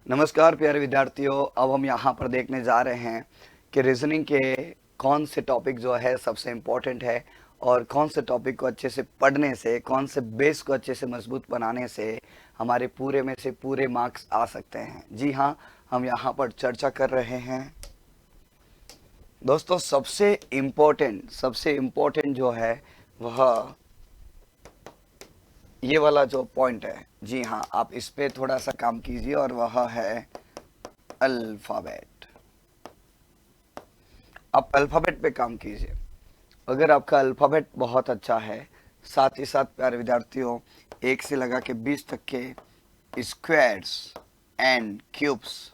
नमस्कार प्यारे विद्यार्थियों। अब हम यहाँ पर देखने जा रहे हैं कि रीजनिंग के कौन से टॉपिक जो है सबसे इम्पोर्टेंट है और कौन से टॉपिक को अच्छे से पढ़ने से, कौन से बेस को अच्छे से मजबूत बनाने से हमारे पूरे में से पूरे मार्क्स आ सकते हैं। जी हाँ, हम यहाँ पर चर्चा कर रहे हैं। दोस्तों, सबसे इम्पोर्टेंट जो है वह ये वाला जो पॉइंट है, जी हाँ, आप इस पे थोड़ा सा काम कीजिए और वह है अल्फ़ाबेट। आप अल्फ़ाबेट पे काम कीजिए। अगर आपका अल्फ़ाबेट बहुत अच्छा है, साथ ही साथ प्यारे विद्यार्थियों, 1 से लगा के 20 तक के स्क्वायर्स एंड क्यूब्स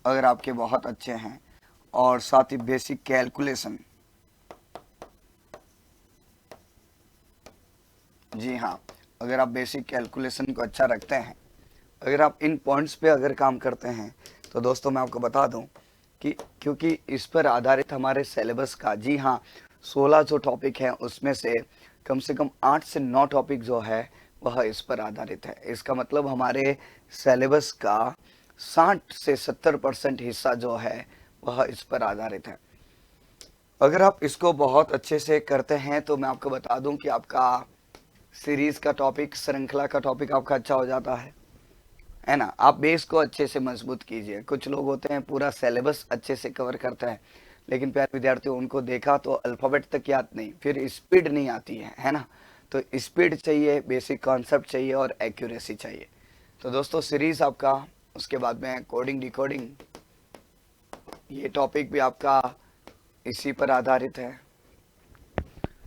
अगर आपके बहुत अच्छे हैं और साथ ही बेसिक कैलकुलेशन, जी हाँ, अगर आप बेसिक कैलकुलेशन को अच्छा रखते हैं, अगर आप इन पॉइंट्स पे अगर काम करते हैं, तो दोस्तों मैं आपको बता दूं कि क्योंकि इस पर आधारित हमारे सिलेबस का, जी हाँ, 16 जो टॉपिक हैं उसमें से कम 8 से 9 टॉपिक जो है वह इस पर आधारित है। इसका मतलब हमारे सिलेबस का 60 से 70% हिस्सा जो है वह इस पर आधारित है। अगर आप इसको बहुत अच्छे से करते हैं तो मैं आपको बता दूं कि आपका सीरीज का टॉपिक, श्रृंखला का टॉपिक आपका अच्छा हो जाता है ना। आप बेस को अच्छे से मजबूत कीजिए। कुछ लोग होते हैं पूरा सिलेबस अच्छे से कवर करते हैं, लेकिन प्यारे विद्यार्थियों, उनको देखा तो अल्फ़ाबेट तक याद नहीं, फिर स्पीड नहीं आती है ना। तो स्पीड चाहिए, बेसिक कॉन्सेप्ट चाहिए और एक्यूरेसी चाहिए। तो दोस्तों, सीरीज आपका, उसके बाद में कोडिंग डिकोडिंग, ये टॉपिक भी आपका इसी पर आधारित है।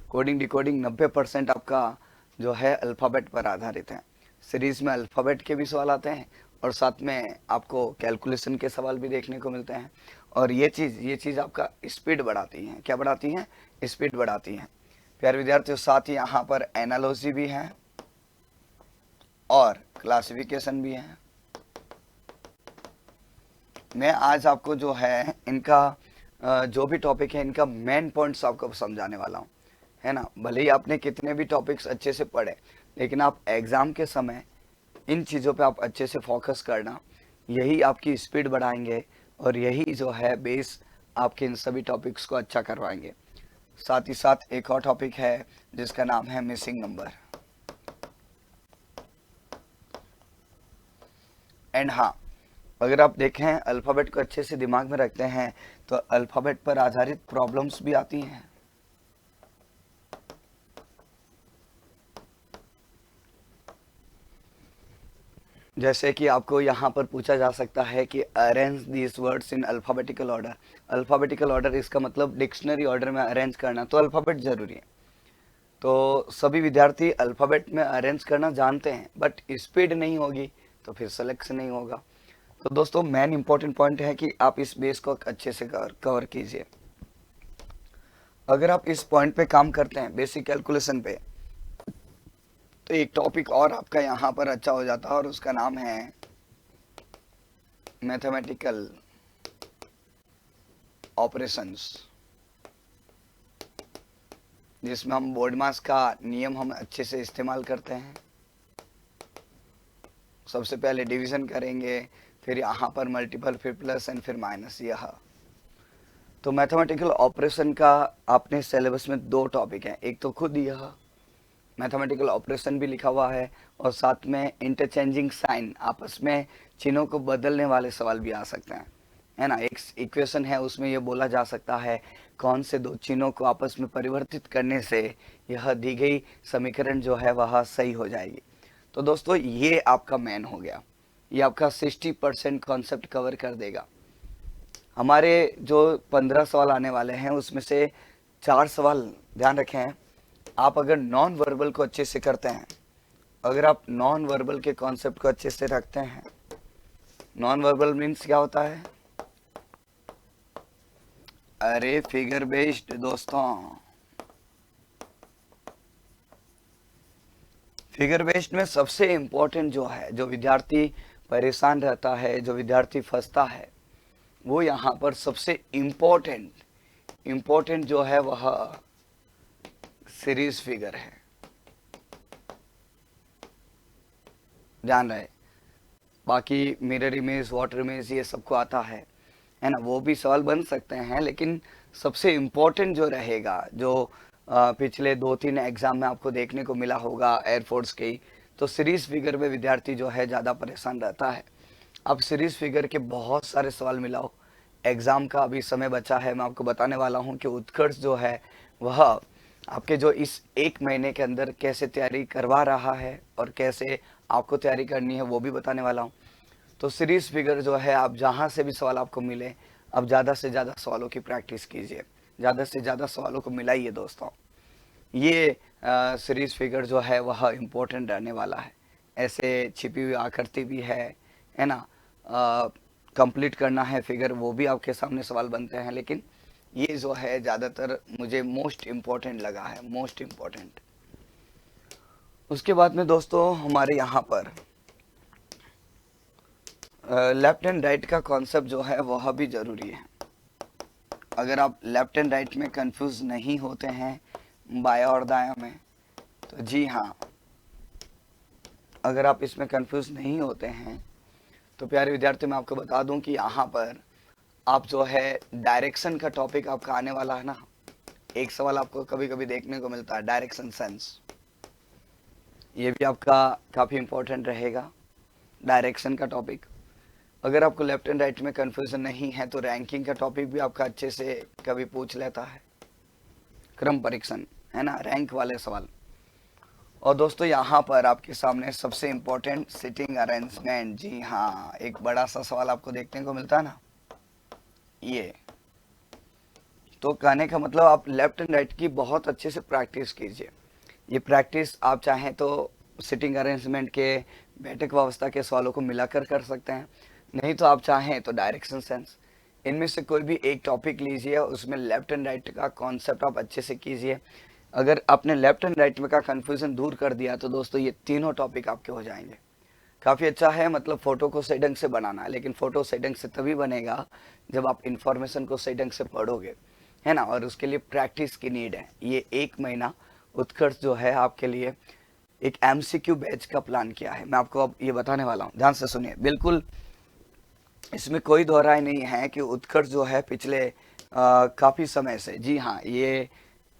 कोडिंग डिकोडिंग 90% आपका जो है अल्फ़ाबेट पर आधारित है। सीरीज में अल्फ़ाबेट के भी सवाल आते हैं और साथ में आपको कैलकुलेशन के सवाल भी देखने को मिलते हैं। और ये चीज़ आपका स्पीड बढ़ाती है। क्या बढ़ाती हैं? स्पीड बढ़ाती हैं। प्यारे विद्यार्थियों, साथ ही यहाँ पर एनालॉजी भी है और क्लासिफिकेशन भी है। मैं आज आपको जो है इनका जो भी टॉपिक है, इनका मेन पॉइंट्स आपको समझाने वाला हूँ, है ना। भले ही आपने कितने भी टॉपिक्स अच्छे से पढ़े, लेकिन आप एग्ज़ाम के समय इन चीज़ों पे आप अच्छे से फोकस करना, यही आपकी स्पीड बढ़ाएंगे और यही जो है बेस आपके इन सभी टॉपिक्स को अच्छा करवाएंगे। साथ ही साथ एक और टॉपिक है जिसका नाम है मिसिंग नंबर। एंड हाँ, अगर आप देखें, अल्फ़ाबेट को अच्छे से दिमाग में रखते हैं तो अल्फ़ाबेट पर आधारित प्रॉब्लम्स भी आती हैं। जैसे कि आपको यहाँ पर पूछा जा सकता है कि arrange these words in alphabetical order. Alphabetical order, इसका मतलब डिक्शनरी ऑर्डर में अरेंज करना, तो अल्फ़ाबेट ज़रूरी है। तो सभी विद्यार्थी अल्फ़ाबेट में अरेंज करना जानते हैं, बट स्पीड नहीं होगी तो फिर सिलेक्शन नहीं होगा। तो दोस्तों, मेन इंपॉर्टेंट पॉइंट है कि आप इस बेस को अच्छे से कवर कीजिए। अगर आप इस पॉइंट पे काम करते हैं, बेसिक कैलकुलेशन पे, तो एक टॉपिक और आपका यहाँ पर अच्छा हो जाता है और उसका नाम है मैथमेटिकल ऑपरेशंस, जिसमें हम बोर्ड मास का नियम हम अच्छे से इस्तेमाल करते हैं। सबसे पहले डिवीजन करेंगे, फिर यहाँ पर मल्टीपल, फिर प्लस एंड फिर माइनस। यह तो मैथमेटिकल ऑपरेशन का अपने सिलेबस में 2 टॉपिक हैं। एक तो खुद यह मैथमेटिकल ऑपरेशन भी लिखा हुआ है और साथ में इंटरचेंजिंग साइन, आपस में चिन्हों को बदलने वाले सवाल भी आ सकते हैं, है ना। एक इक्वेशन है, उसमें यह बोला जा सकता है कौन से 2 चिन्हों को आपस में परिवर्तित करने से यह दी गई समीकरण जो है वह सही हो जाएगी। तो दोस्तों, ये आपका मेन हो गया। ये आपका 60% कॉन्सेप्ट कवर कर देगा। हमारे जो 15 सवाल आने वाले हैं उसमें से 4 सवाल, ध्यान रखें, आप अगर नॉन वर्बल को अच्छे से करते हैं, अगर आप नॉन वर्बल के कॉन्सेप्ट को अच्छे से रखते हैं, नॉन वर्बल मीन्स क्या होता है? अरे फिगर बेस्ड दोस्तों, फिगर बेस्ड में सबसे इंपॉर्टेंट जो है, जो विद्यार्थी परेशान रहता है, जो विद्यार्थी फंसता है, वो यहाँ पर सबसे इम्पोर्टेंट जो है वह सीरीज फिगर है। ध्यान रहे, बाकी मिरर इमेज, वाटर इमेज ये सबको आता है ना, वो भी सवाल बन सकते हैं। लेकिन सबसे इम्पोर्टेंट जो रहेगा, जो पिछले 2-3 एग्जाम में आपको देखने को मिला होगा एयरफोर्स की, तो सीरीज फिगर में विद्यार्थी जो है ज़्यादा परेशान रहता है। अब सीरीज फिगर के बहुत सारे सवाल मिलाओ, एग्ज़ाम का अभी समय बचा है। मैं आपको बताने वाला हूं कि उत्कर्ष जो है वह आपके जो इस 1 महीने के अंदर कैसे तैयारी करवा रहा है और कैसे आपको तैयारी करनी है वो भी बताने वाला हूं। तो सीरीज फिगर जो है, आप जहां से भी सवाल आपको मिले, अब ज़्यादा से ज़्यादा सवालों की प्रैक्टिस कीजिए, ज़्यादा से ज़्यादा सवालों को मिलाइए दोस्तों। ये सीरीज फिगर जो है वह इम्पोर्टेंट रहने वाला है। ऐसे छिपी हुई आकृति भी है ना, कंप्लीट करना है फिगर, वो भी आपके सामने सवाल बनते हैं। लेकिन ये जो है ज़्यादातर मुझे मोस्ट इम्पोर्टेंट लगा है, मोस्ट इम्पोर्टेंट। उसके बाद में दोस्तों हमारे यहाँ पर लेफ्ट एंड राइट का कॉन्सेप्ट जो है वह भी ज़रूरी है। अगर आप लेफ्ट एंड राइट में कंफ्यूज नहीं होते हैं, बायां और दायां में, तो जी हाँ, अगर आप इसमें कंफ्यूज नहीं होते हैं तो प्यारे विद्यार्थी मैं आपको बता दूं कि यहाँ पर आप जो है डायरेक्शन का टॉपिक आपका आने वाला है ना। एक सवाल आपको कभी कभी देखने को मिलता है, डायरेक्शन सेंस, ये भी आपका काफ़ी इंपॉर्टेंट रहेगा, डायरेक्शन का टॉपिक। अगर आपको लेफ्ट एंड राइट में कंफ्यूजन नहीं है तो रैंकिंग का टॉपिक भी आपका अच्छे से कभी पूछ लेता है, क्रम परीक्षण, है ना, रैंक वाले सवाल। और दोस्तों यहाँ पर आपके सामने सबसे इम्पोर्टेंट सिटिंग अरेंजमेंट, जी हाँ, एक बड़ा सा सवाल आपको देखने को मिलता है ना, ये तो कहने का मतलब आप लेफ्ट एंड राइट की बहुत अच्छे से प्रैक्टिस कीजिए। ये प्रैक्टिस आप चाहें तो सिटिंग अरेंजमेंट के, बैठक व्यवस्था के सवालों को मिलाकर कर सकते हैं, नहीं तो आप चाहें तो डायरेक्शन सेंस, इनमें से कोई भी एक टॉपिक लीजिए, उसमें लेफ्ट एंड राइट का कॉन्सेप्ट आप अच्छे से कीजिए। अगर आपने लेफ्ट एंड राइट में का कन्फ्यूजन दूर कर दिया तो दोस्तों ये तीनों टॉपिक आपके हो जाएंगे। काफ़ी अच्छा है, मतलब फ़ोटो को सही ढंग से बनाना है, लेकिन फ़ोटो सही ढंग से तभी बनेगा जब आप इन्फॉर्मेशन को सही ढंग से पढ़ोगे, है ना, और उसके लिए प्रैक्टिस की नीड है। ये 1 महीना उत्कर्ष जो है आपके लिए एक MCQ बैच का प्लान किया है, मैं आपको अब ये बताने वाला हूँ, ध्यान से सुनिए। बिल्कुल इसमें कोई दो राय नहीं है कि उत्कर्ष जो है पिछले काफ़ी समय से, जी हाँ, ये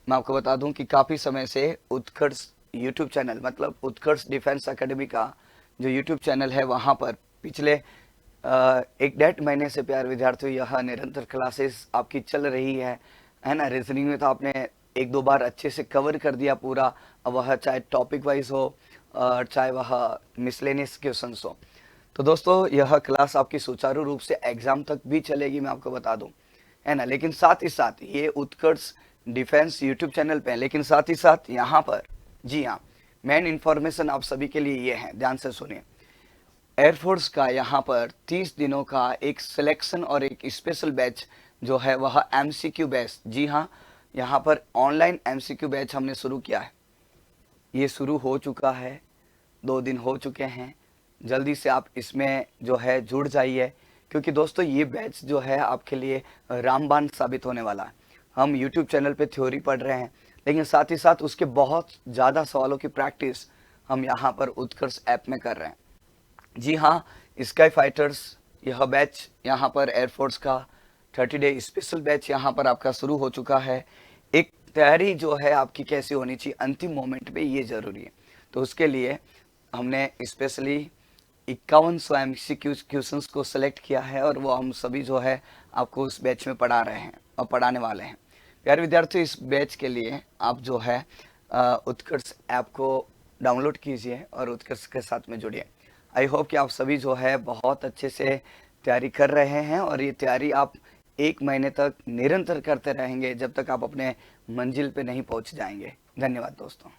मैं आपको बता दूं कि काफ़ी समय से उत्कर्ष यूट्यूब चैनल, मतलब उत्कर्ष डिफेंस एकेडमी का जो यूट्यूब चैनल है वहाँ पर पिछले 1-1.5 महीने से प्यारे विद्यार्थियों यह निरंतर क्लासेस आपकी चल रही है ना। रीजनिंग में तो आपने 1-2 बार अच्छे से कवर कर दिया पूरा, वह चाहे टॉपिक वाइज हो चाहे वह मिसलेनियस क्वेश्चंस हो। तो दोस्तों यह क्लास आपकी सुचारू रूप से एग्जाम तक भी चलेगी, मैं आपको बता दूं, है ना। लेकिन साथ ही साथ ये उत्कर्ष डिफेंस यूट्यूब चैनल पे है, लेकिन साथ ही साथ यहाँ पर, जी हाँ, मेन इन्फॉर्मेशन आप सभी के लिए ये है, ध्यान से सुनिए। एयरफोर्स का यहाँ पर 30 दिनों का एक सिलेक्शन और एक स्पेशल बैच जो है वह MCQ बैच, जी हाँ, यहाँ पर ऑनलाइन MCQ बैच हमने शुरू किया है। ये शुरू हो चुका है, 2 दिन हो चुके हैं। जल्दी से आप इसमें जो है जुड़ जाइए, क्योंकि दोस्तों ये बैच जो है आपके लिए रामबाण साबित होने वाला है। हम YouTube चैनल पे थ्योरी पढ़ रहे हैं, लेकिन साथ ही साथ उसके बहुत ज़्यादा सवालों की प्रैक्टिस हम यहाँ पर उत्कर्ष ऐप में कर रहे हैं। जी हाँ, स्काई फाइटर्स यह बैच यहाँ पर एयरफोर्स का 30 डे स्पेशल बैच यहाँ पर आपका शुरू हो चुका है। एक तैयारी जो है आपकी कैसी होनी चाहिए अंतिम मोमेंट पे, ये ज़रूरी है। तो उसके लिए हमने स्पेशली 5100 MCQ क्वेश्चंस को सिलेक्ट किया है और वो हम सभी जो है आपको उस बैच में पढ़ा रहे हैं और पढ़ाने वाले हैं। प्यारे विद्यार्थियों, इस बैच के लिए आप जो है उत्कर्ष ऐप को डाउनलोड कीजिए और उत्कर्ष के साथ में जुड़िए। आई होप कि आप सभी जो है बहुत अच्छे से तैयारी कर रहे हैं और ये तैयारी आप 1 महीने तक निरंतर करते रहेंगे जब तक आप अपने मंजिल पे नहीं पहुंच जाएंगे। धन्यवाद दोस्तों।